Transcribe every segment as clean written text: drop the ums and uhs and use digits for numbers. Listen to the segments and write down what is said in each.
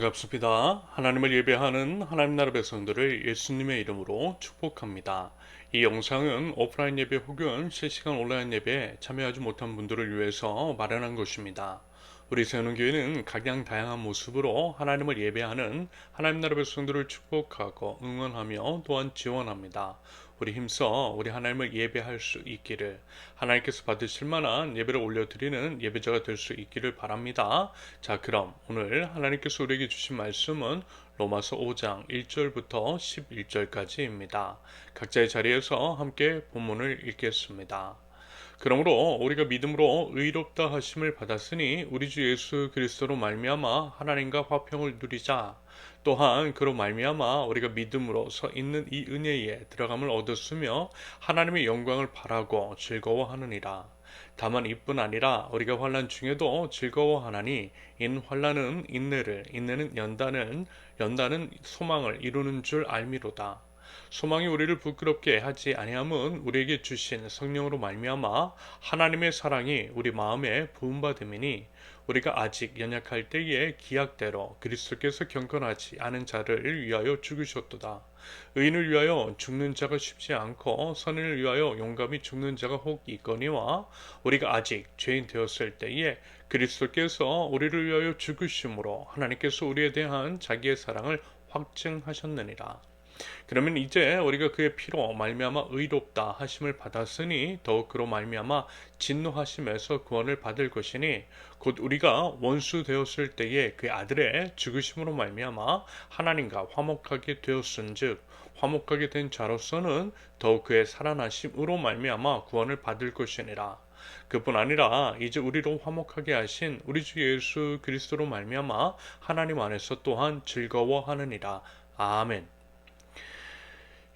반갑습니다. 하나님을 예배하는 하나님 나라 백성들을 예수님의 이름으로 축복합니다. 이 영상은 오프라인 예배 혹은 실시간 온라인 예배에 참여하지 못한 분들을 위해서 마련한 것입니다. 우리 세운교회는 각양 다양한 모습으로 하나님을 예배하는 하나님 나라 백성들을 축복하고 응원하며 또한 지원합니다. 우리 힘써 우리 하나님을 예배할 수 있기를, 하나님께서 받으실 만한 예배를 올려드리는 예배자가 될 수 있기를 바랍니다. 자, 그럼 오늘 하나님께서 우리에게 주신 말씀은 로마서 5장 1절부터 11절까지입니다. 각자의 자리에서 함께 본문을 읽겠습니다. 그러므로 우리가 믿음으로 의롭다 하심을 받았으니 우리 주 예수 그리스도로 말미암아 하나님과 화평을 누리자. 또한 그로 말미암아 우리가 믿음으로 서 있는 이 은혜에 들어감을 얻었으며 하나님의 영광을 바라고 즐거워하느니라. 다만 이뿐 아니라 우리가 환난 중에도 즐거워하나니 인 환난은 인내를, 인내는 연단은 소망을 이루는 줄 알미로다. 소망이 우리를 부끄럽게 하지 아니함은 우리에게 주신 성령으로 말미암아 하나님의 사랑이 우리 마음에 부음받음이니, 우리가 아직 연약할 때에 기약대로 그리스도께서 경건하지 않은 자를 위하여 죽으셨도다. 의인을 위하여 죽는 자가 쉽지 않고 선인을 위하여 용감히 죽는 자가 혹 있거니와, 우리가 아직 죄인 되었을 때에 그리스도께서 우리를 위하여 죽으심으로 하나님께서 우리에 대한 자기의 사랑을 확증하셨느니라. 그러면 이제 우리가 그의 피로 말미암아 의롭다 하심을 받았으니 더욱 그로 말미암아 진노하심에서 구원을 받을 것이니, 곧 우리가 원수 되었을 때에 그의 아들의 죽으심으로 말미암아 하나님과 화목하게 되었은즉, 화목하게 된 자로서는 더욱 그의 살아나심으로 말미암아 구원을 받을 것이니라. 그뿐 아니라 이제 우리로 화목하게 하신 우리 주 예수 그리스도로 말미암아 하나님 안에서 또한 즐거워하느니라. 아멘.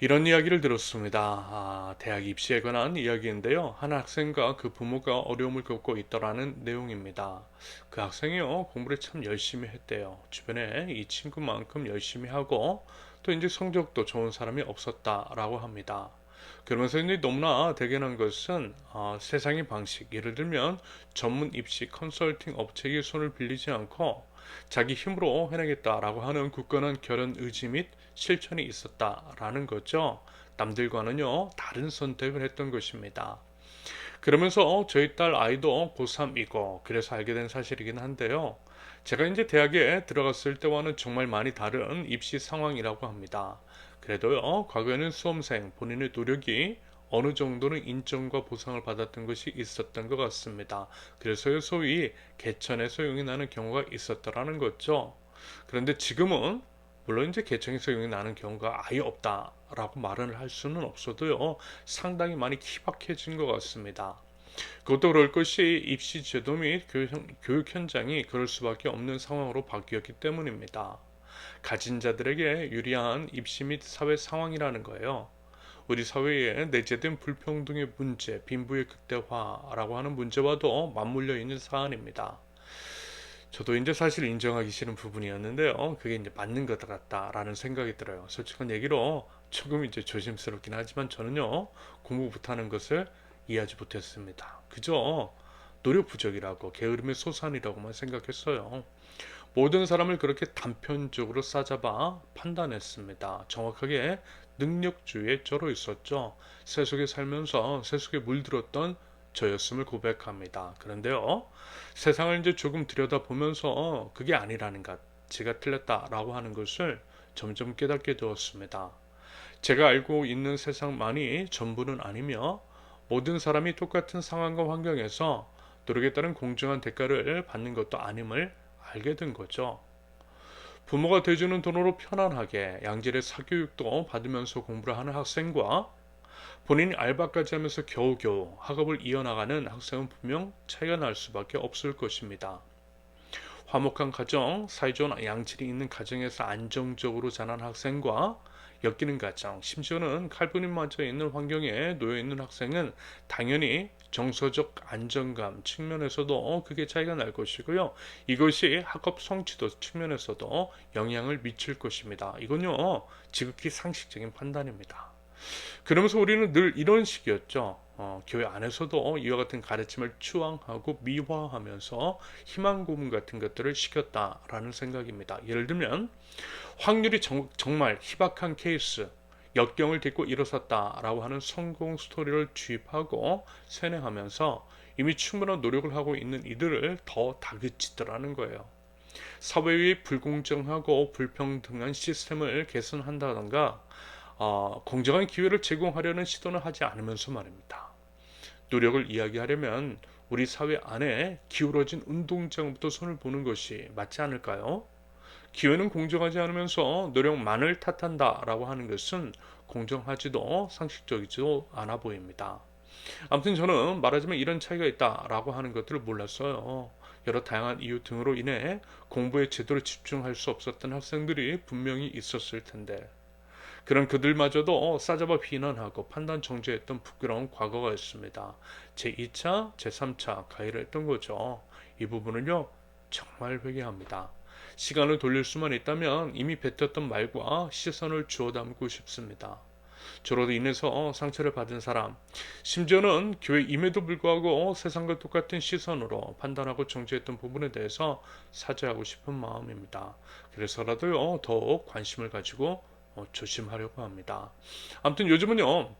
이런 이야기를 들었습니다. 대학 입시에 관한 이야기인데요. 한 학생과 그 부모가 어려움을 겪고 있더라는 내용입니다. 그 학생이요, 공부를 참 열심히 했대요. 주변에 이 친구만큼 열심히 하고 또 이제 성적도 좋은 사람이 없었다라고 합니다. 그러면서 이제 너무나 대견한 것은 세상의 방식, 예를 들면 전문 입시 컨설팅 업체의 손을 빌리지 않고 자기 힘으로 해내겠다라고 하는 굳건한 결연 의지 및 실천이 있었다라는 거죠. 남들과는요, 다른 선택을 했던 것입니다. 그러면서 저희 딸 아이도 고3이고 그래서 알게 된 사실이긴 한데요. 제가 이제 대학에 들어갔을 때와는 정말 많이 다른 입시 상황이라고 합니다. 그래도요, 과거에는 수험생 본인의 노력이 어느 정도는 인정과 보상을 받았던 것이 있었던 것 같습니다. 그래서 소위 개천에서 용이 나는 경우가 있었더라는 거죠. 그런데 지금은 물론 이제 개천에서 용이 나는 경우가 아예 없다라고 말을 할 수는 없어도요, 상당히 많이 희박해진 것 같습니다. 그것도 그럴 것이 입시 제도 및 교육 현장이 그럴 수밖에 없는 상황으로 바뀌었기 때문입니다. 가진 자들에게 유리한 입시 및 사회 상황이라는 거예요. 우리 사회에 내재된 불평등의 문제, 빈부의 극대화라고 하는 문제와도 맞물려 있는 사안입니다. 저도 이제 사실 인정하기 싫은 부분이었는데요. 그게 이제 맞는 것 같다라는 생각이 들어요. 솔직한 얘기로 조금 이제 조심스럽긴 하지만 저는요, 공부 못하는 것을 이해하지 못했습니다. 그저 노력 부족이라고, 게으름의 소산이라고만 생각했어요. 모든 사람을 그렇게 단편적으로 싸잡아 판단했습니다. 정확하게 능력주의에 쩔어 있었죠. 세속에 살면서 세속에 물들었던 저였음을 고백합니다. 그런데요, 세상을 이제 조금 들여다보면서 그게 아니라는 것, 제가 틀렸다라고 하는 것을 점점 깨닫게 되었습니다. 제가 알고 있는 세상만이 전부는 아니며, 모든 사람이 똑같은 상황과 환경에서 노력에 따른 공정한 대가를 받는 것도 아님을 알게 된 거죠. 부모가 대주는 돈으로 편안하게 양질의 사교육도 받으면서 공부를 하는 학생과 본인이 알바까지 하면서 겨우겨우 학업을 이어나가는 학생은 분명 차이가 날 수밖에 없을 것입니다. 화목한 가정, 사이좋은 양질이 있는 가정에서 안정적으로 자란 학생과 엮이는 가정, 심지어는 칼부림마저 있는 환경에 놓여 있는 학생은 당연히 정서적 안정감 측면에서도 크게 차이가 날 것이고요. 이것이 학업 성취도 측면에서도 영향을 미칠 것입니다. 이건요, 지극히 상식적인 판단입니다. 그러면서 우리는 늘 이런 식이었죠. 교회 안에서도 이와 같은 가르침을 추앙하고 미화하면서 희망 고문 같은 것들을 시켰다라는 생각입니다. 예를 들면 확률이 정말 희박한 케이스, 역경을 딛고 일어섰다라고 하는 성공 스토리를 주입하고 세뇌하면서 이미 충분한 노력을 하고 있는 이들을 더 다그치더라는 거예요. 사회의 불공정하고 불평등한 시스템을 개선한다던가 공정한 기회를 제공하려는 시도는 하지 않으면서 말입니다. 노력을 이야기하려면 우리 사회 안에 기울어진 운동장부터 손을 보는 것이 맞지 않을까요? 기회는 공정하지 않으면서 노력만을 탓한다라고 하는 것은 공정하지도 상식적이지도 않아 보입니다. 아무튼 저는 말하자면 이런 차이가 있다라고 하는 것들을 몰랐어요. 여러 다양한 이유 등으로 인해 공부에 제대로 집중할 수 없었던 학생들이 분명히 있었을 텐데 그런 그들마저도 싸잡아 비난하고 판단 정죄했던 부끄러운 과거가 있습니다. 제2차, 제3차 가해를 했던 거죠. 이 부분은요, 정말 회개합니다. 시간을 돌릴 수만 있다면 이미 뱉었던 말과 시선을 주워 담고 싶습니다. 저로 인해서 상처를 받은 사람, 심지어는 교회임에도 불구하고 세상과 똑같은 시선으로 판단하고 정죄했던 부분에 대해서 사죄하고 싶은 마음입니다. 그래서라도요, 더욱 관심을 가지고 조심하려고 합니다. 아무튼 요즘은요,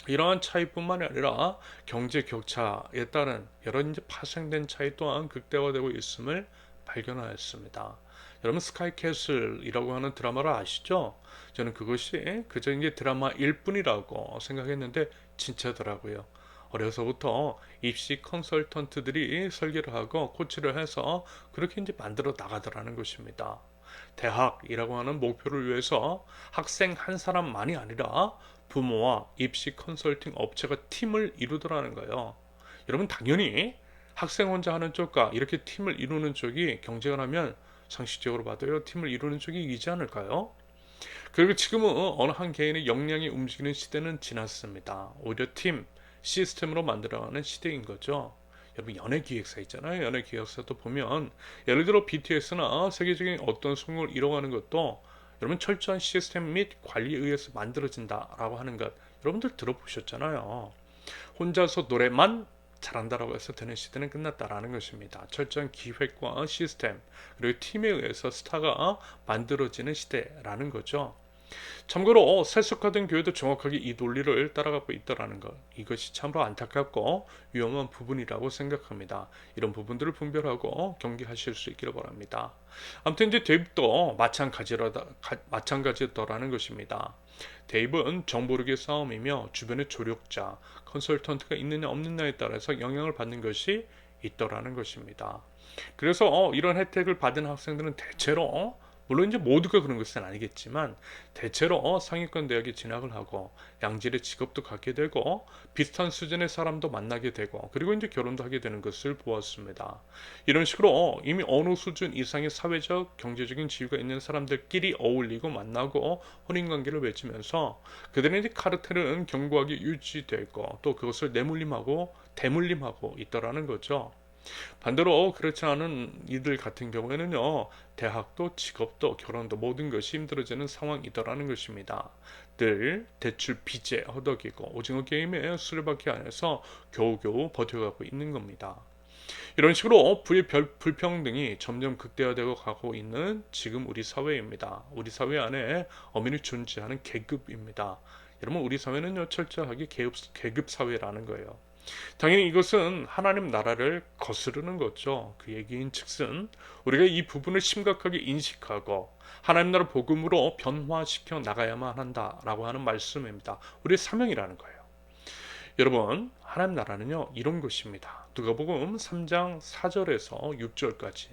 이러한 차이뿐만 아니라 경제 격차에 따른 여러 이제 파생된 차이 또한 극대화되고 있음을 발견하였습니다. 여러분 스카이캐슬이라고 하는 드라마를 아시죠? 저는 그것이 그저 이제 드라마일 뿐이라고 생각했는데 진짜더라고요. 어려서부터 입시 컨설턴트들이 설계를 하고 코치를 해서 그렇게 이제 만들어 나가더라는 것입니다. 대학이라고 하는 목표를 위해서 학생 한 사람만이 아니라 부모와 입시 컨설팅 업체가 팀을 이루더라는 거예요. 여러분 당연히 학생 혼자 하는 쪽과 이렇게 팀을 이루는 쪽이 경쟁을 하면 상식적으로 봐도요 팀을 이루는 쪽이 이기지 않을까요? 그리고 지금은 어느 한 개인의 역량이 움직이는 시대는 지났습니다. 오히려 팀, 시스템으로 만들어가는 시대인 거죠. 여러분 연예 기획사 있잖아요. 연예 기획사도 보면 예를 들어 BTS나 세계적인 어떤 성공을 이뤄가는 것도 여러분 철저한 시스템 및 관리에 의해서 만들어진다라고 하는 것 여러분들 들어보셨잖아요. 혼자서 노래만 잘한다라고 해서 되는 시대는 끝났다라는 것입니다. 철저한 기획과 시스템 그리고 팀에 의해서 스타가 만들어지는 시대라는 거죠. 참고로 세속화된 교회도 정확하게 이 논리를 따라가고 있다라는 것 이것이 참으로 안타깝고 위험한 부분이라고 생각합니다. 이런 부분들을 분별하고 경계하실 수 있기를 바랍니다. 아무튼 이제 데이브도 마찬가지더라는 것입니다. 데이브는 정보력의 싸움이며 주변의 조력자, 컨설턴트가 있느냐 없느냐에 따라서 영향을 받는 것이 있더라는 것입니다. 그래서 이런 혜택을 받은 학생들은 대체로 물론 이제 모두가 그런 것은 아니겠지만 대체로 상위권 대학에 진학을 하고 양질의 직업도 갖게 되고 비슷한 수준의 사람도 만나게 되고 그리고 이제 결혼도 하게 되는 것을 보았습니다. 이런 식으로 이미 어느 수준 이상의 사회적 경제적인 지위가 있는 사람들끼리 어울리고 만나고 혼인관계를 맺으면서 그들의 이제 카르텔은 견고하게 유지되고 또 그것을 내물림하고 대물림하고 있더라는 거죠. 반대로 그렇지 않은 이들 같은 경우에는요, 대학도 직업도 결혼도 모든 것이 힘들어지는 상황이더라는 것입니다. 늘 대출 빚에 허덕이고 오징어 게임에 수레바퀴 안에서 겨우겨우 버텨가고 있는 겁니다. 이런 식으로 부의 불평등이 점점 극대화되고 가고 있는 지금 우리 사회입니다. 우리 사회 안에 엄연히 존재하는 계급입니다. 여러분 우리 사회는요 철저하게 계급 사회라는 거예요. 당연히 이것은 하나님 나라를 거스르는 거죠. 그 얘기인 즉슨 우리가 이 부분을 심각하게 인식하고 하나님 나라 복음으로 변화시켜 나가야만 한다라고 하는 말씀입니다. 우리의 사명이라는 거예요. 여러분 하나님 나라는요 이런 것입니다. 누가복음 3장 4절에서 6절까지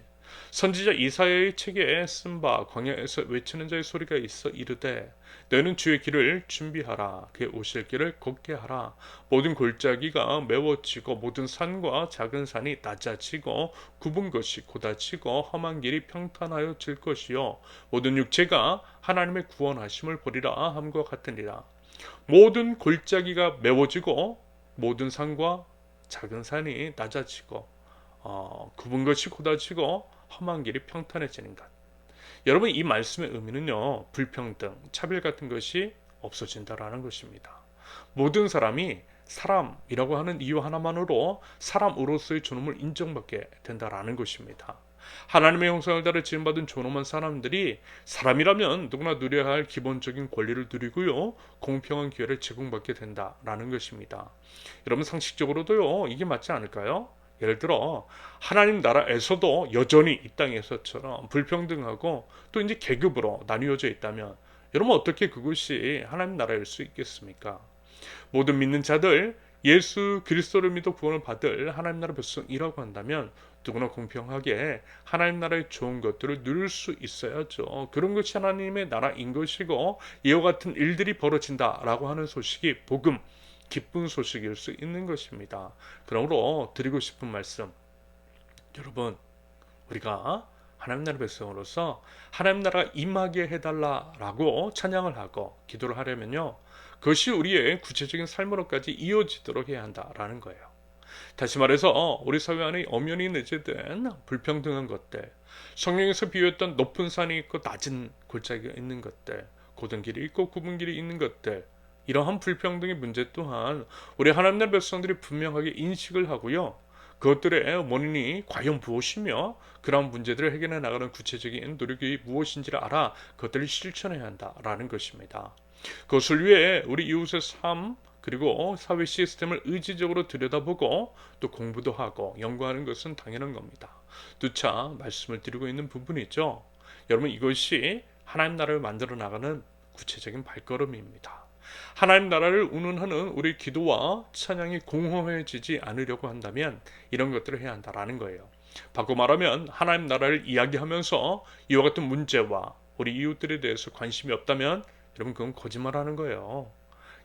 선지자 이사야의 책에 쓴 바 광야에서 외치는 자의 소리가 있어 이르되 너희는 주의 길을 준비하라 그의 오실 길을 걷게 하라 모든 골짜기가 메워지고 모든 산과 작은 산이 낮아지고 굽은 것이 곧아지고 험한 길이 평탄하여질 것이요 모든 육체가 하나님의 구원하심을 보리라 함과 같으니라. 모든 골짜기가 메워지고 모든 산과 작은 산이 낮아지고 굽은 것이 곧아지고 험한 길이 평탄해지는 것. 여러분 이 말씀의 의미는요 불평등, 차별 같은 것이 없어진다라는 것입니다. 모든 사람이 사람이라고 하는 이유 하나만으로 사람으로서의 존엄을 인정받게 된다라는 것입니다. 하나님의 형상을 따라 지음받은 존엄한 사람들이 사람이라면 누구나 누려야 할 기본적인 권리를 누리고요, 공평한 기회를 제공받게 된다라는 것입니다. 여러분, 상식적으로도요, 이게 맞지 않을까요? 예를 들어 하나님 나라에서도 여전히 이 땅에서처럼 불평등하고 또 이제 계급으로 나뉘어져 있다면, 여러분 어떻게 그것이 하나님 나라일 수 있겠습니까? 모든 믿는 자들, 예수 그리스도를 믿어 구원을 받을 하나님 나라 백성이라고 한다면 누구나 공평하게 하나님 나라의 좋은 것들을 누릴 수 있어야죠. 그런 것이 하나님의 나라인 것이고, 이와 같은 일들이 벌어진다라고 하는 소식이 복음, 기쁜 소식일 수 있는 것입니다. 그러므로 드리고 싶은 말씀, 여러분, 우리가 하나님 나라 백성으로서 하나님 나라가 임하게 해달라라고 찬양을 하고 기도를 하려면요, 그것이 우리의 구체적인 삶으로까지 이어지도록 해야 한다라는 거예요. 다시 말해서 우리 사회 안에 엄연히 내재된 불평등한 것들, 성경에서 비유했던 높은 산이 있고 낮은 골짜기가 있는 것들, 고든 길이 있고 굽은 길이 있는 것들, 이러한 불평등의 문제 또한 우리 하나님 나라 백성들이 분명하게 인식을 하고요, 그것들의 원인이 과연 무엇이며 그러한 문제들을 해결해 나가는 구체적인 노력이 무엇인지를 알아 그것들을 실천해야 한다라는 것입니다. 그것을 위해 우리 이웃의 삶, 그리고 사회 시스템을 의지적으로 들여다보고 또 공부도 하고 연구하는 것은 당연한 겁니다. 누차 말씀을 드리고 있는 부분이죠. 여러분, 이것이 하나님 나라를 만들어 나가는 구체적인 발걸음입니다. 하나님 나라를 운운하는 우리 기도와 찬양이 공허해지지 않으려고 한다면 이런 것들을 해야 한다라는 거예요. 바꿔 말하면 하나님 나라를 이야기하면서 이와 같은 문제와 우리 이웃들에 대해서 관심이 없다면 여러분, 그건 거짓말하는 거예요.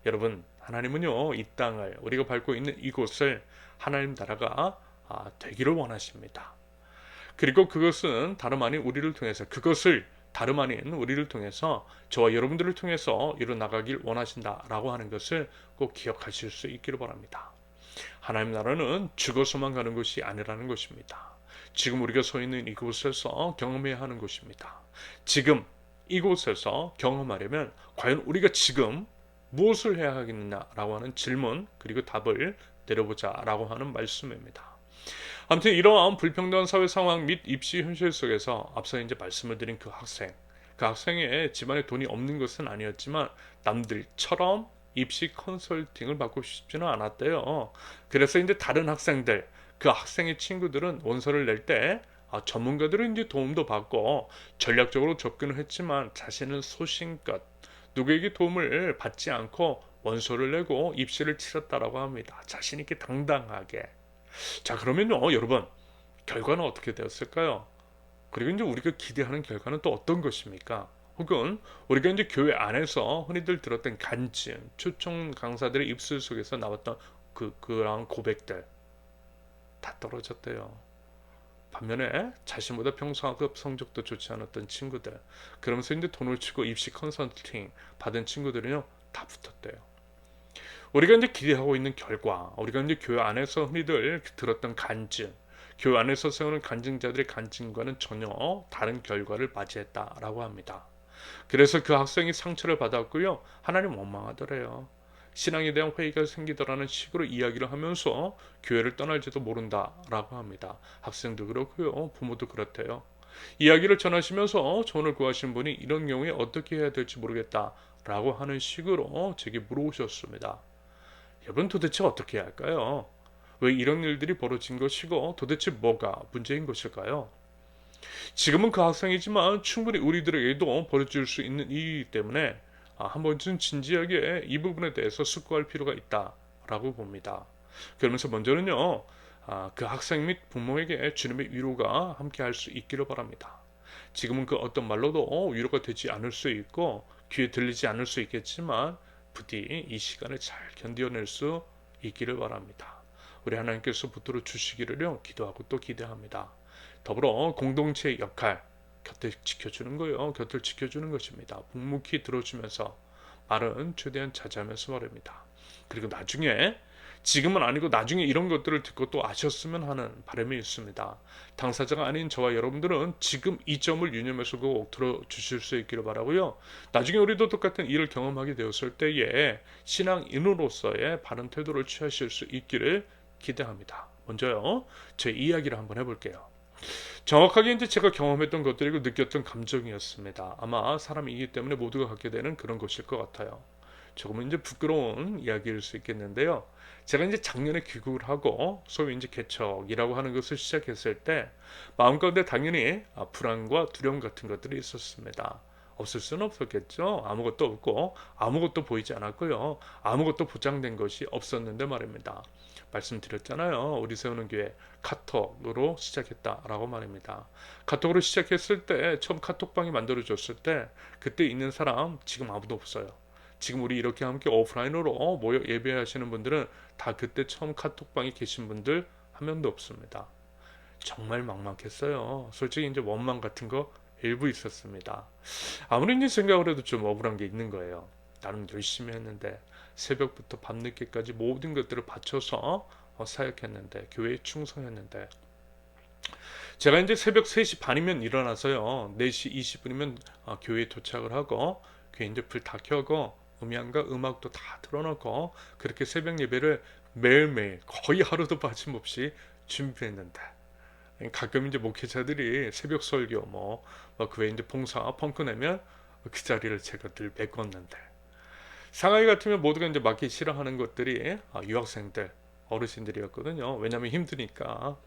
여러분, 하나님은요, 이 땅을, 우리가 밟고 있는 이곳을 하나님 나라가 되기를 원하십니다. 그리고 그것은 다름 아닌 우리를 통해서, 그것을 다름 아닌 우리를 통해서 저와 여러분들을 통해서 이루어나가길 원하신다라고 하는 것을 꼭 기억하실 수 있기를 바랍니다. 하나님 나라는 죽어서만 가는 것이 아니라는 것입니다. 지금 우리가 서 있는 이곳에서 경험해야 하는 것입니다. 지금 이곳에서 경험하려면 과연 우리가 지금 무엇을 해야 하겠느냐라고 하는 질문, 그리고 답을 내려보자라고 하는 말씀입니다. 아무튼 이러한 불평등한 사회 상황 및 입시 현실 속에서 앞서 이제 말씀을 드린 그 학생의 집안에 돈이 없는 것은 아니었지만 남들처럼 입시 컨설팅을 받고 싶지는 않았대요. 그래서 이제 다른 학생들, 그 학생의 친구들은 원서를 낼 때 전문가들은 이제 도움도 받고 전략적으로 접근을 했지만 자신은 소신껏 누구에게 도움을 받지 않고 원서를 내고 입시를 치렀다라고 합니다. 자신 있게 당당하게. 자, 그러면요, 여러분, 결과는 어떻게 되었을까요? 그리고 이제 우리가 기대하는 결과는 또 어떤 것입니까? 혹은 우리가 이제 교회 안에서 흔히들 들었던 간증, 초청 강사들의 입술 속에서 나왔던 그런 고백들 다 떨어졌대요. 반면에 자신보다 평소 학업 성적도 좋지 않았던 친구들, 그러면서 이제 돈을 치고 입시 컨설팅 받은 친구들은요, 다 붙었대요. 우리가 이제 기대하고 있는 결과, 우리가 이제 교회 안에서 흔히들 들었던 간증, 교회 안에서 세우는 간증자들의 간증과는 전혀 다른 결과를 맞이했다라고 합니다. 그래서 그 학생이 상처를 받았고요, 하나님 원망하더래요. 신앙에 대한 회의가 생기더라는 식으로 이야기를 하면서 교회를 떠날지도 모른다라고 합니다. 학생도 그렇고요, 부모도 그렇대요. 이야기를 전하시면서 조언을 구하신 분이 이런 경우에 어떻게 해야 될지 모르겠다라고 하는 식으로 제게 물어오셨습니다. 여러분, 도대체 어떻게 해야 할까요? 왜 이런 일들이 벌어진 것이고 도대체 뭐가 문제인 것일까요? 지금은 그 학생이지만 충분히 우리들에게도 벌어질 수 있는 일이기 때문에 한 번쯤 진지하게 이 부분에 대해서 숙고할 필요가 있다라고 봅니다. 그러면서 먼저는요, 그 학생 및 부모에게 주님의 위로가 함께 할 수 있기를 바랍니다. 지금은 그 어떤 말로도 위로가 되지 않을 수 있고 귀에 들리지 않을 수 있겠지만 부디 이 시간을 잘 견뎌낼 수 있기를 바랍니다. 우리 하나님께서 붙들어 주시기를요, 기도하고 또 기대합니다. 더불어 공동체의 역할, 곁을 지켜주는 거예요. 곁을 지켜주는 것입니다. 묵묵히 들어주면서 말은 최대한 자제하면서 말입니다. 그리고 나중에 지금은 아니고 나중에 이런 것들을 듣고 또 아셨으면 하는 바람이 있습니다. 당사자가 아닌 저와 여러분들은 지금 이 점을 유념해서 꼭 들어주실 수 있기를 바라고요. 나중에 우리도 똑같은 일을 경험하게 되었을 때에 신앙인으로서의 바른 태도를 취하실 수 있기를 기대합니다. 먼저요, 제 이야기를 한번 해볼게요. 정확하게 이제 제가 경험했던 것들이고 느꼈던 감정이었습니다. 아마 사람이기 때문에 모두가 갖게 되는 그런 것일 것 같아요. 조금은 이제 부끄러운 이야기일 수 있겠는데요. 제가 이제 작년에 귀국을 하고 소위 이제 개척이라고 하는 것을 시작했을 때 마음 가운데 당연히 불안과 두려움 같은 것들이 있었습니다. 없을 수는 없었겠죠. 아무것도 없고 아무것도 보이지 않았고요. 아무것도 보장된 것이 없었는데 말입니다. 말씀드렸잖아요. 우리 세우는 교회 카톡으로 시작했다라고 말입니다. 카톡으로 시작했을 때 처음 카톡방이 만들어졌을 때 그때 있는 사람 지금 아무도 없어요. 지금 우리 이렇게 함께 오프라인으로 모여 예배하시는 분들은 다 그때 처음 카톡방에 계신 분들 한 명도 없습니다. 정말 막막했어요. 솔직히 이제 원망 같은 거 일부 있었습니다. 아무리 이제 생각을 해도 좀 억울한 게 있는 거예요. 나는 열심히 했는데 새벽부터 밤늦게까지 모든 것들을 바쳐서 사역했는데 교회에 충성했는데 제가 이제 새벽 3시 반이면 일어나서요. 4시 20분이면 교회에 도착을 하고 교회 이제 불 다 켜고 음향과 음악도 다 틀어놓고 그렇게 새벽 예배를 매일매일 거의 하루도 빠짐없이 준비했는데 가끔 이제 목회자들이 새벽 설교 그 외에 이제 봉사 펑크 내면 그 자리를 제가 늘 메꿨는데 상하이 같으면 모두가 이제 맡기 싫어하는 것들이 유학생들 어르신들이었거든요. 왜냐하면 힘드니까.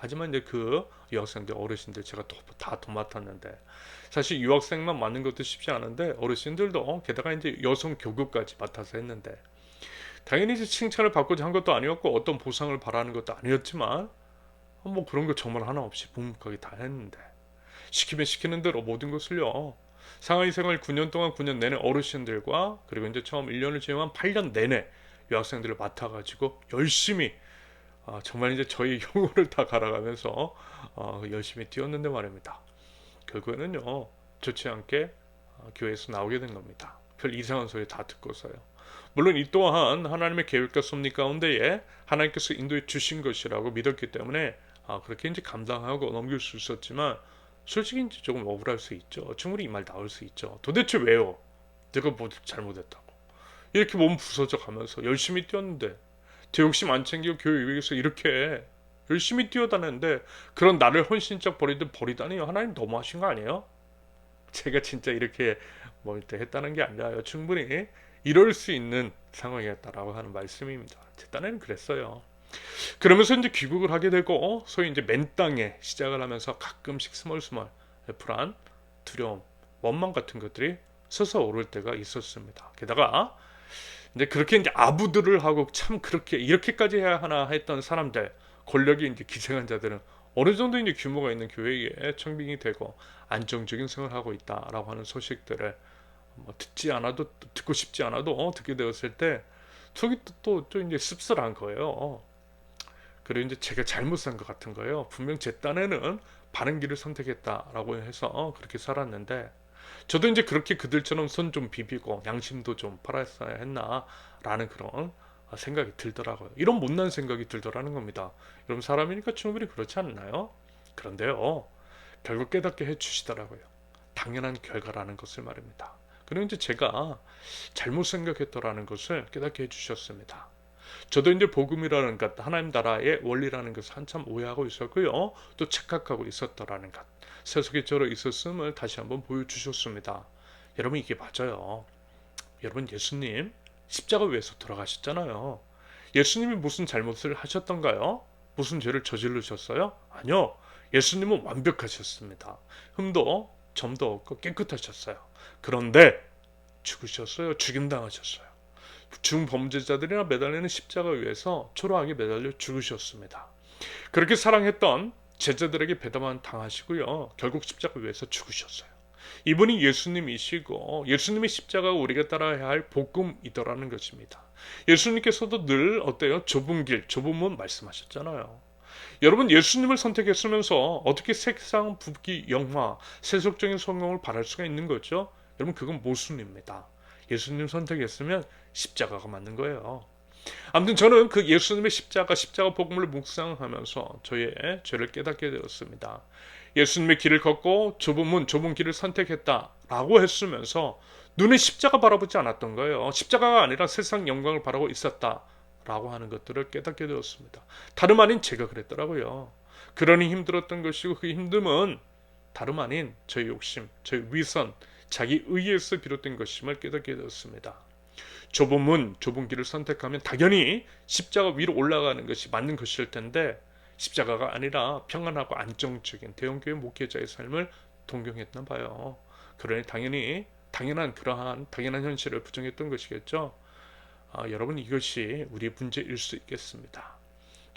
하지만 이제 그 유학생들 어르신들 제가 다 도맡았는데 사실 유학생만 맡는 것도 쉽지 않은데 어르신들도 게다가 이제 여성 교구까지 맡아서 했는데 당연히 이제 칭찬을 받고자 한 것도 아니었고 어떤 보상을 바라는 것도 아니었지만 뭐 그런 거 정말 하나 없이 묵묵하게 다 했는데 시키면 시키는 대로 모든 것을요. 상하이 생활 9년 동안 9년 내내 어르신들과 그리고 이제 처음 1년을 지나면 8년 내내 유학생들을 맡아가지고 열심히 정말 이제 저희 흉을 다 갈아가면서 열심히 뛰었는데 말입니다. 결국에는요 좋지 않게 교회에서 나오게 된 겁니다. 별 이상한 소리 다 듣고서요. 물론 이 또한 하나님의 계획과 섭리 가운데에 하나님께서 인도해 주신 것이라고 믿었기 때문에 그렇게 이제 감당하고 넘길 수 있었지만 솔직히 이제 조금 억울할 수 있죠. 충분히 이 말 나올 수 있죠. 도대체 왜요? 내가 뭐 잘못했다고 이렇게 몸 부서져 가면서 열심히 뛰었는데 제 욕심 안 챙기고 교회 위해서 이렇게 열심히 뛰어다녔는데 그런 나를 헌신적 버리다니요. 하나님 너무하신 거 아니에요? 제가 진짜 이렇게 뭐 이렇게 했다는 게 아니라요. 충분히 이럴 수 있는 상황이었다라고 하는 말씀입니다. 제 딴에는 그랬어요. 그러면서 이제 귀국을 하게 되고 소위 이제 맨 땅에 시작을 하면서 가끔씩 스멀스멀 불안, 두려움, 원망 같은 것들이 솟아오를 때가 있었습니다. 게다가 이제 그렇게 이제 아부들을 하고 참 그렇게 이렇게까지 해야 하나 했던 사람들, 권력이 이제 기생한 자들은 어느 정도 이제 규모가 있는 교회에 청빙이 되고 안정적인 생활을 하고 있다라고 하는 소식들을 뭐 듣지 않아도 듣고 싶지 않아도 듣게 되었을 때 속이 또 이제 씁쓸한 거예요. 그리고 이제 제가 잘못 산 것 같은 거예요. 분명 제 딴에는 바른 길을 선택했다라고 해서 그렇게 살았는데 저도 이제 그렇게 그들처럼 손 좀 비비고 양심도 좀 팔았어야 했나라는 그런 생각이 들더라고요. 이런 못난 생각이 들더라는 겁니다. 여러분 사람이니까 충분히 그렇지 않나요? 그런데요. 결국 깨닫게 해주시더라고요. 당연한 결과라는 것을 말입니다. 그리고 이제 제가 잘못 생각했더라는 것을 깨닫게 해주셨습니다. 저도 이제 복음이라는 것, 하나님 나라의 원리라는 것을 한참 오해하고 있었고요. 또 착각하고 있었더라는 것. 세속에 저러 있었음을 다시 한번 보여주셨습니다. 여러분 이게 맞아요. 여러분 예수님 십자가 위에서 돌아가셨잖아요. 예수님이 무슨 잘못을 하셨던가요? 무슨 죄를 저지르셨어요? 아니요. 예수님은 완벽하셨습니다. 흠도 점도 없고 깨끗하셨어요. 그런데 죽으셨어요. 죽임당하셨어요. 중범죄자들이나 매달리는 십자가 위에서 초라하게 매달려 죽으셨습니다. 그렇게 사랑했던 제자들에게 배담만 당하시고요. 결국 십자가 위에서 죽으셨어요. 이분이 예수님이시고 예수님의 십자가가 우리가 따라야 할 복음이더라는 것입니다. 예수님께서도 늘 어때요? 좁은 길, 좁은 문 말씀하셨잖아요. 여러분 예수님을 선택했으면서 어떻게 세상 부귀 영화, 세속적인 성공을 바랄 수가 있는 거죠? 여러분 그건 모순입니다. 예수님 선택했으면 십자가가 맞는 거예요. 아무튼 저는 그 예수님의 십자가 복음을 묵상하면서 저의 죄를 깨닫게 되었습니다. 예수님의 길을 걷고 좁은 길을 선택했다라고 했으면서 눈에 십자가 바라보지 않았던 거예요. 십자가가 아니라 세상 영광을 바라고 있었다라고 하는 것들을 깨닫게 되었습니다. 다름 아닌 제가 그랬더라고요. 그러니 힘들었던 것이고 그 힘듦은 다름 아닌 저의 욕심, 저의 위선, 자기 의에서 비롯된 것임을 깨닫게 되었습니다. 좁은 길을 선택하면 당연히 십자가 위로 올라가는 것이 맞는 것일 텐데 십자가가 아니라 평안하고 안정적인 대형교회 목회자의 삶을 동경했나 봐요. 그러니 당연한 현실을 부정했던 것이겠죠. 여러분 이것이 우리의 문제일 수 있겠습니다.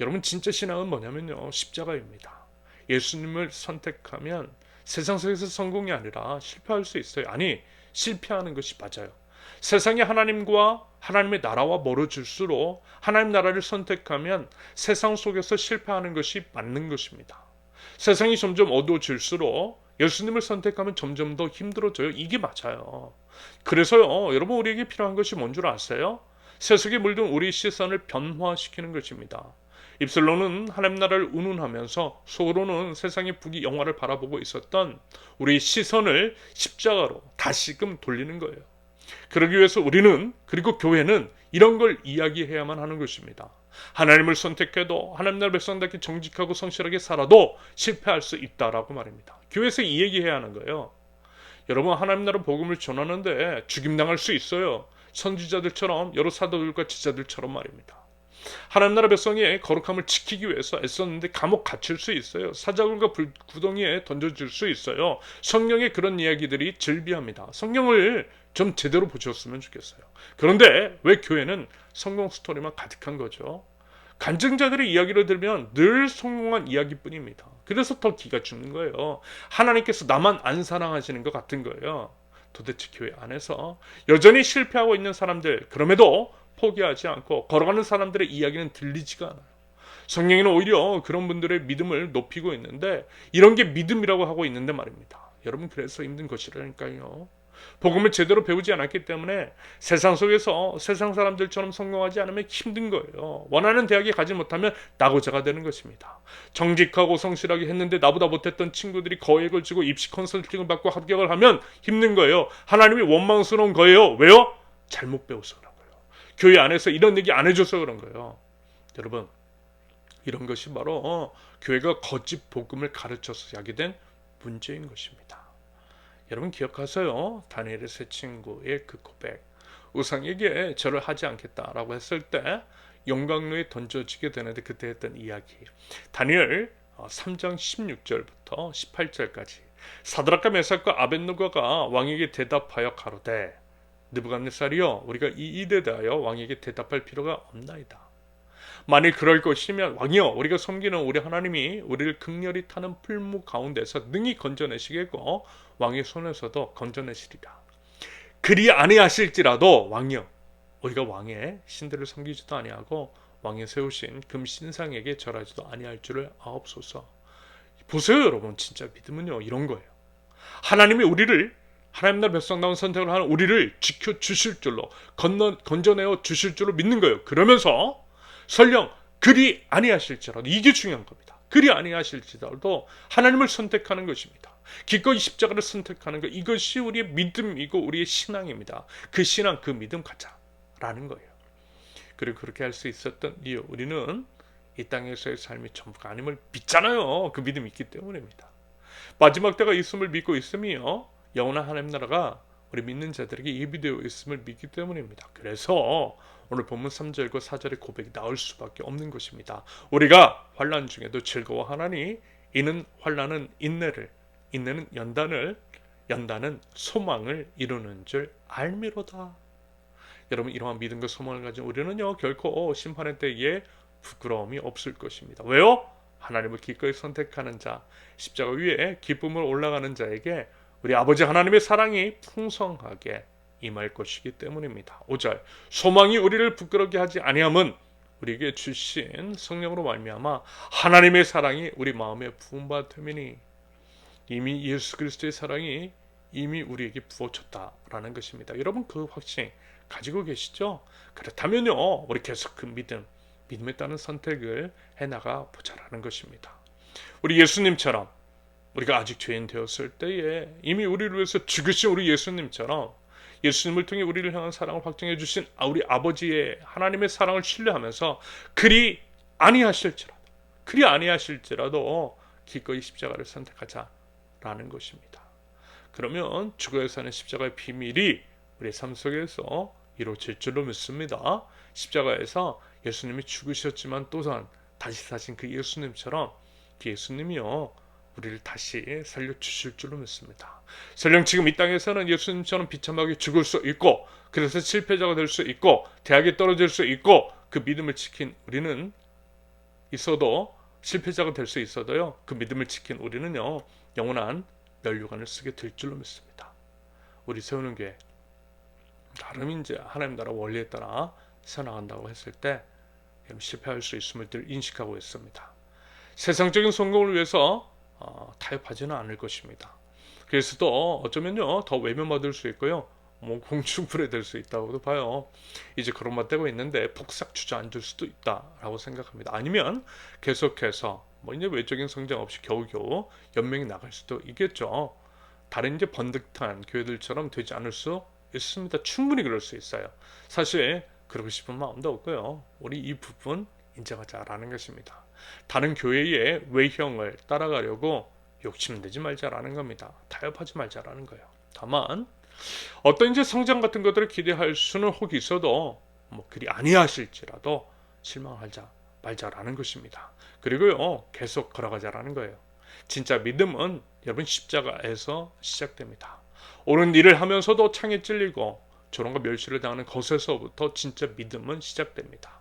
여러분 진짜 신앙은 뭐냐면요. 십자가입니다. 예수님을 선택하면 세상 속에서 성공이 아니라 실패할 수 있어요. 아니 실패하는 것이 맞아요. 세상이 하나님과 하나님의 나라와 멀어질수록 하나님 나라를 선택하면 세상 속에서 실패하는 것이 맞는 것입니다. 세상이 점점 어두워질수록 예수님을 선택하면 점점 더 힘들어져요. 이게 맞아요. 그래서요, 여러분 우리에게 필요한 것이 뭔 줄 아세요? 세속에 물든 우리 시선을 변화시키는 것입니다. 입술로는 하나님 나라를 운운하면서 속으로는 세상의 부귀 영화를 바라보고 있었던 우리 시선을 십자가로 다시금 돌리는 거예요. 그러기 위해서 우리는 그리고 교회는 이런 걸 이야기해야만 하는 것입니다. 하나님을 선택해도 하나님 나라 백성답게 정직하고 성실하게 살아도 실패할 수 있다라고 말입니다. 교회에서 이 얘기해야 하는 거예요. 여러분 하나님 나라 복음을 전하는데 죽임당할 수 있어요. 선지자들처럼 여러 사도들과 제자들처럼 말입니다. 하나님 나라 백성의 거룩함을 지키기 위해서 애썼는데 감옥 갇힐 수 있어요. 사자굴과 구덩이에 던져질 수 있어요. 성경에 그런 이야기들이 즐비합니다. 성경을 좀 제대로 보셨으면 좋겠어요. 그런데 왜 교회는 성공 스토리만 가득한 거죠? 간증자들의 이야기를 들으면 늘 성공한 이야기뿐입니다. 그래서 더 기가 죽는 거예요. 하나님께서 나만 안 사랑하시는 것 같은 거예요. 도대체 교회 안에서 여전히 실패하고 있는 사람들, 그럼에도 포기하지 않고 걸어가는 사람들의 이야기는 들리지가 않아요. 성경에는 오히려 그런 분들의 믿음을 높이고 있는데 이런 게 믿음이라고 하고 있는데 말입니다. 여러분 그래서 힘든 것이라니까요. 복음을 제대로 배우지 않았기 때문에 세상 속에서 세상 사람들처럼 성공하지 않으면 힘든 거예요. 원하는 대학에 가지 못하면 낙오자가 되는 것입니다. 정직하고 성실하게 했는데 나보다 못했던 친구들이 거액을 주고 입시 컨설팅을 받고 합격을 하면 힘든 거예요. 하나님이 원망스러운 거예요. 왜요? 잘못 배워서 그런 거예요. 교회 안에서 이런 얘기 안 해줘서 그런 거예요. 여러분 이런 것이 바로 교회가 거짓 복음을 가르쳐서 야게 된 문제인 것입니다. 여러분 기억하세요. 다니엘의 세 친구의 그 고백. 우상에게 절을 하지 않겠다라고 했을 때 용광로에 던져지게 되는데 그때 했던 이야기. 다니엘 3장 16절부터 18절까지. 사드락과 메삭과 아벳느고가 왕에게 대답하여 가로되 느부갓네살이여 우리가 이 일에 대하여 왕에게 대답할 필요가 없나이다. 만일 그럴 것이면 왕이여 우리가 섬기는 우리 하나님이 우리를 극렬히 타는 풀무 가운데서 능히 건져내시겠고 왕의 손에서도 건져내시리라. 그리 아니하실지라도 왕이여 우리가 왕의 신들을 섬기지도 아니하고 왕의 세우신 금신상에게 절하지도 아니할 줄을 아옵소서. 보세요 여러분 진짜 믿음은요 이런 거예요. 하나님이 우리를 하나님 나라 백성다운 선택을 하는 우리를 지켜주실 줄로 건져내어 주실 줄로 믿는 거예요. 그러면서 설령 그리 아니하실지라도 이게 중요한 겁니다. 그리 아니하실지라도 하나님을 선택하는 것입니다. 기꺼이 십자가를 선택하는 것 이것이 우리의 믿음이고 우리의 신앙입니다. 그 신앙 그 믿음 가자라는 거예요. 그리고 그렇게 할 수 있었던 이유 우리는 이 땅에서의 삶이 전부가 아님을 믿잖아요. 그 믿음이 있기 때문입니다. 마지막 때가 있음을 믿고 있으며 영원한 하나님 나라가 우리 믿는 자들에게 예비되어 있음을 믿기 때문입니다. 그래서 오늘 본문 3절과 4절의 고백이 나올 수밖에 없는 것입니다. 우리가 환난 중에도 즐거워하나니 이는 환난은 인내를 인내는 연단은 소망을 이루는 줄 알미로다. 여러분 이러한 믿음과 소망을 가진 우리는요 결코 심판의 때에 부끄러움이 없을 것입니다. 왜요? 하나님을 기꺼이 선택하는 자, 십자가 위에 기쁨을 올라가는 자에게 우리 아버지 하나님의 사랑이 풍성하게 임할 것이기 때문입니다. 5절 소망이 우리를 부끄럽게 하지 아니함은 우리에게 주신 성령으로 말미암아 하나님의 사랑이 우리 마음에 부음받음이니 이미 예수 그리스도의 사랑이 이미 우리에게 부어졌다라는 것입니다. 여러분 그 확신 가지고 계시죠? 그렇다면요, 우리 계속 그 믿음에 따른 선택을 해나가 보자라는 것입니다. 우리 예수님처럼 우리가 아직 죄인 되었을 때에 이미 우리를 위해서 죽으신 우리 예수님처럼 예수님을 통해 우리를 향한 사랑을 확증해 주신 우리 아버지의 하나님의 사랑을 신뢰하면서 그리 아니하실지라도 기꺼이 십자가를 선택하자라는 것입니다. 그러면 죽어야 사는 십자가의 비밀이 우리 삶 속에서 이루어질 줄로 믿습니다. 십자가에서 예수님이 죽으셨지만 또한 다시 사신 그 예수님처럼 그 예수님이요 우리를 다시 살려주실 줄로 믿습니다. 설령 지금 이 땅에서는 예수님처럼 비참하게 죽을 수 있고 그래서 실패자가 될 수 있고 대학에 떨어질 수 있고 그 믿음을 지킨 우리는 있어도 실패자가 될 수 있어도요 그 믿음을 지킨 우리는요 영원한 멸류관을 쓰게 될 줄로 믿습니다. 우리 세우는 교회 나름 이제 하나님 나라 원리에 따라 세워나간다고 했을 때 실패할 수 있음을 늘 인식하고 있습니다. 세상적인 성공을 위해서 타협하지는 않을 것입니다. 그래서 또 어쩌면요 더 외면받을 수 있고요 공중불에 될 수 있다고도 봐요. 이제 그런 맛 되고 있는데 폭삭 주저앉을 수도 있다라고 생각합니다. 아니면 계속해서 이제 외적인 성장 없이 겨우겨우 연맹이 나갈 수도 있겠죠. 다른 이제 번듯한 교회들처럼 되지 않을 수 있습니다. 충분히 그럴 수 있어요. 사실 그러고 싶은 마음도 없고요. 우리 이 부분 인정하자라는 것입니다. 다른 교회의 외형을 따라가려고 욕심내지 말자라는 겁니다. 타협하지 말자라는 거예요. 다만 어떤 이제 성장 같은 것들을 기대할 수는 혹 있어도 그리 아니하실지라도 실망하자 말자라는 것입니다. 그리고요 계속 걸어가자라는 거예요. 진짜 믿음은 여러분 십자가에서 시작됩니다. 옳은 일을 하면서도 창에 찔리고 조롱과 멸시를 당하는 것에서부터 진짜 믿음은 시작됩니다.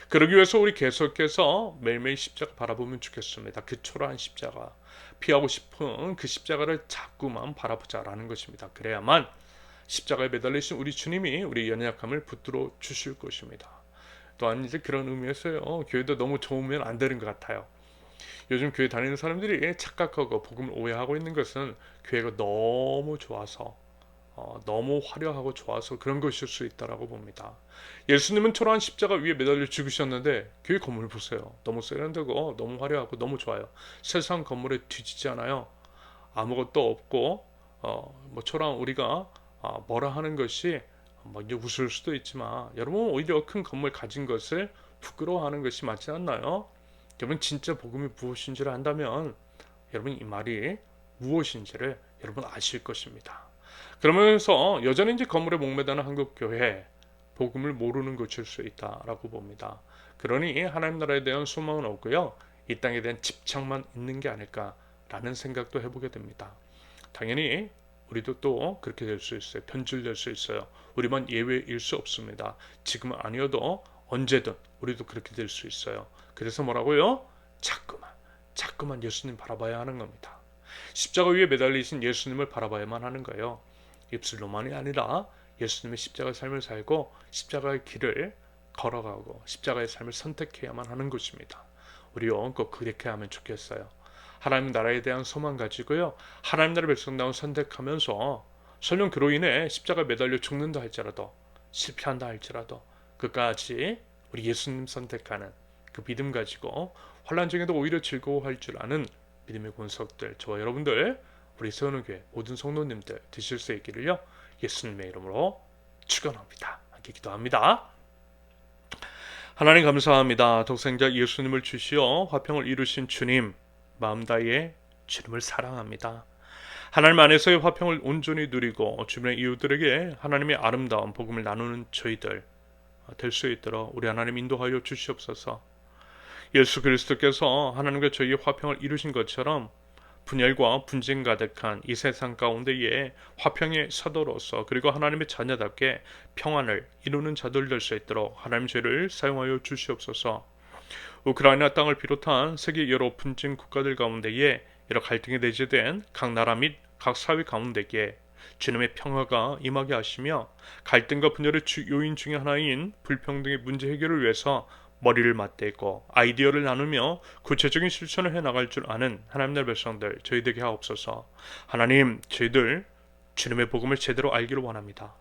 그러기 위해서 우리 계속해서 매일매일 십자가 바라보면 좋겠습니다. 그 초라한 십자가, 피하고 싶은 그 십자가를 자꾸만 바라보자라는 것입니다. 그래야만 십자가에 매달리신 우리 주님이 우리 연약함을 붙들어 주실 것입니다. 또한 이제 그런 의미에서요, 교회도 너무 좋으면 안 되는 것 같아요. 요즘 교회 다니는 사람들이 착각하고 복음을 오해하고 있는 것은 교회가 너무 좋아서 너무 화려하고 좋아서 그런 것일 수 있다라고 봅니다. 예수님은 초라한 십자가 위에 매달려 죽으셨는데 교회 건물 보세요. 너무 세련되고 너무 화려하고 너무 좋아요. 세상 건물에 뒤지지 않아요. 아무것도 없고 초라한 우리가 뭐라 하는 것이 이제 웃을 수도 있지만 여러분 오히려 큰 건물 가진 것을 부끄러워하는 것이 맞지 않나요? 여러분 진짜 복음이 무엇인지를 안다면 여러분 이 말이 무엇인지를 여러분 아실 것입니다. 그러면서 여전히 이제 건물에 목매다는 한국교회 복음을 모르는 것일 수 있다라고 봅니다. 그러니 하나님 나라에 대한 소망은 없고요. 이 땅에 대한 집착만 있는 게 아닐까라는 생각도 해보게 됩니다. 당연히 우리도 또 그렇게 될 수 있어요. 변질될 수 있어요. 우리만 예외일 수 없습니다. 지금은 아니어도 언제든 우리도 그렇게 될 수 있어요. 그래서 뭐라고요? 자꾸만 예수님 바라봐야 하는 겁니다. 십자가 위에 매달리신 예수님을 바라봐야만 하는 거예요. 입술로만이 아니라 예수님의 십자가의 삶을 살고 십자가의 길을 걸어가고 십자가의 삶을 선택해야만 하는 것입니다. 우리요 꼭 그렇게 하면 좋겠어요. 하나님 나라에 대한 소망 가지고요. 하나님 나라 백성다운 선택하면서 설령 그로 인해 십자가에 매달려 죽는다 할지라도 실패한다 할지라도 끝까지 우리 예수님 선택하는 그 믿음 가지고 환난 중에도 오히려 즐거워할 줄 아는 믿음의 권속들 저와 여러분들 우리 세우는 교회 모든 성도님들 되실 수 있기를요. 예수님의 이름으로 축원합니다. 함께 기도합니다. 하나님 감사합니다. 독생자 예수님을 주시어 화평을 이루신 주님 마음 다해 주님을 사랑합니다. 하나님 안에서의 화평을 온전히 누리고 주변의 이웃들에게 하나님의 아름다운 복음을 나누는 저희들 될 수 있도록 우리 하나님 인도하여 주시옵소서. 예수 그리스도께서 하나님과 저희의 화평을 이루신 것처럼 분열과 분쟁 가득한 이 세상 가운데에 화평의 사도로서 그리고 하나님의 자녀답게 평안을 이루는 자들 될 수 있도록 하나님 저희를 사용하여 주시옵소서. 우크라이나 땅을 비롯한 세계 여러 분쟁 국가들 가운데에 여러 갈등이 내재된 각 나라 및 각 사회 가운데에 주님의 평화가 임하게 하시며 갈등과 분열의 요인 중에 하나인 불평등의 문제 해결을 위해서 머리를 맞대고 아이디어를 나누며 구체적인 실천을 해나갈 줄 아는 하나님 나라의 백성들 저희 되게 하옵소서. 하나님 저희들 주님의 복음을 제대로 알기를 원합니다.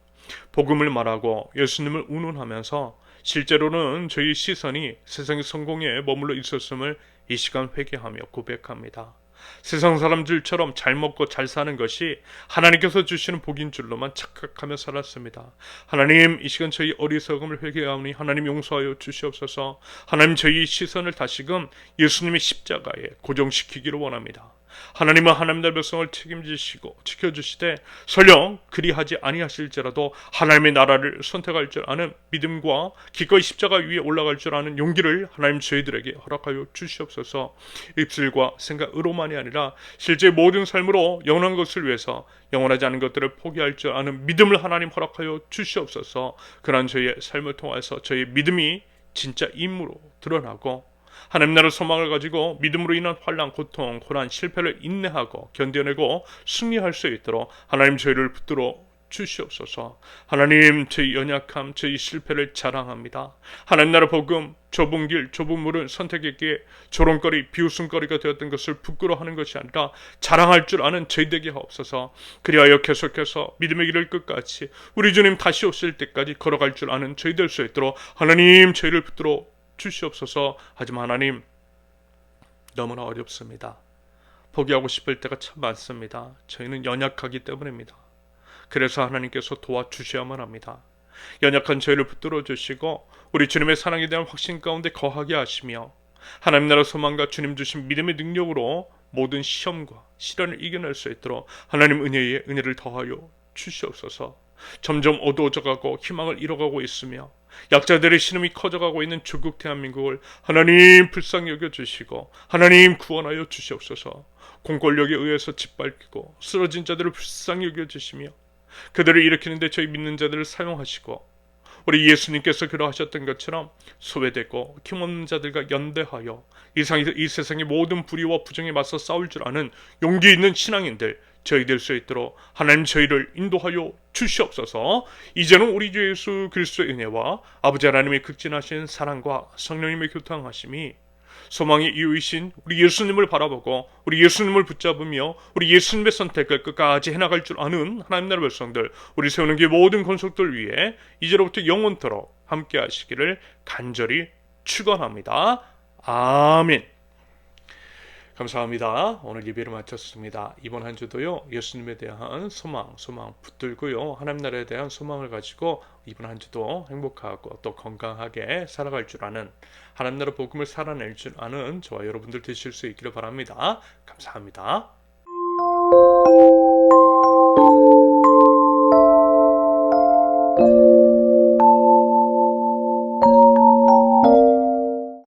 복음을 말하고 예수님을 운운하면서 실제로는 저희 시선이 세상의 성공에 머물러 있었음을 이 시간 회개하며 고백합니다. 세상 사람들처럼 잘 먹고 잘 사는 것이 하나님께서 주시는 복인 줄로만 착각하며 살았습니다. 하나님, 이 시간 저희 어리석음을 회개하오니 하나님 용서하여 주시옵소서. 하나님, 저희 시선을 다시금 예수님의 십자가에 고정시키기를 원합니다. 하나님은 하나님 나라의 백성을 책임지시고 지켜주시되 설령 그리하지 아니하실지라도 하나님의 나라를 선택할 줄 아는 믿음과 기꺼이 십자가 위에 올라갈 줄 아는 용기를 하나님 저희들에게 허락하여 주시옵소서. 입술과 생각으로만이 아니라 실제 모든 삶으로 영원한 것을 위해서 영원하지 않은 것들을 포기할 줄 아는 믿음을 하나님 허락하여 주시옵소서. 그러한 저희의 삶을 통해서 저희의 믿음이 진짜 임무로 드러나고 하나님 나라 소망을 가지고 믿음으로 인한 환난, 고통, 고난, 실패를 인내하고 견뎌내고 승리할 수 있도록 하나님 저희를 붙들어 주시옵소서. 하나님, 저희 연약함, 저희 실패를 자랑합니다. 하나님 나라 복음, 좁은 길, 좁은 물을 선택했기에 조롱거리, 비웃음거리가 되었던 것을 부끄러워하는 것이 아니라 자랑할 줄 아는 저희되게 하옵소서. 그리하여 계속해서 믿음의 길을 끝까지 우리 주님 다시 오실 때까지 걸어갈 줄 아는 저희 될 수 있도록 하나님 저희를 붙들어 주시옵소서. 하지만 하나님, 너무나 어렵습니다. 포기하고 싶을 때가 참 많습니다. 저희는 연약하기 때문입니다. 그래서 하나님께서 도와주셔야만 합니다. 연약한 저희를 붙들어 주시고 우리 주님의 사랑에 대한 확신 가운데 거하게 하시며 하나님 나라 소망과 주님 주신 믿음의 능력으로 모든 시험과 시련을 이겨낼 수 있도록 하나님 은혜에 은혜를 더하여 주시옵소서. 점점 어두워져가고 희망을 잃어가고 있으며 약자들의 신음이 커져가고 있는 조국 대한민국을 하나님 불쌍히 여겨주시고 하나님 구원하여 주시옵소서. 공권력에 의해서 짓밟히고 쓰러진 자들을 불쌍히 여겨주시며 그들을 일으키는데 저희 믿는 자들을 사용하시고 우리 예수님께서 그러하셨던 것처럼 소외되고 힘없는 자들과 연대하여 이 세상의 모든 불의와 부정에 맞서 싸울 줄 아는 용기 있는 신앙인들 저희 될 수 있도록 하나님 저희를 인도하여 주시옵소서. 이제는 우리 주 예수 그리스도의 은혜와 아버지 하나님의 극진하신 사랑과 성령님의 교통하심이 소망의 이유이신 우리 예수님을 바라보고 우리 예수님을 붙잡으며 우리 예수님의 선택을 끝까지 해나갈 줄 아는 하나님 나라 백성들, 우리 세우는 게 모든 건속들 위해 이제로부터 영원토록 함께 하시기를 간절히 축원합니다. 아멘. 감사합니다. 오늘 예배를 마쳤습니다. 이번 한 주도요, 예수님에 대한 소망 붙들고요, 하나님 나라에 대한 소망을 가지고 이번 한 주도 행복하고 또 건강하게 살아갈 줄 아는, 하나님 나라 복음을 살아낼 줄 아는 저와 여러분들 되실 수 있기를 바랍니다. 감사합니다.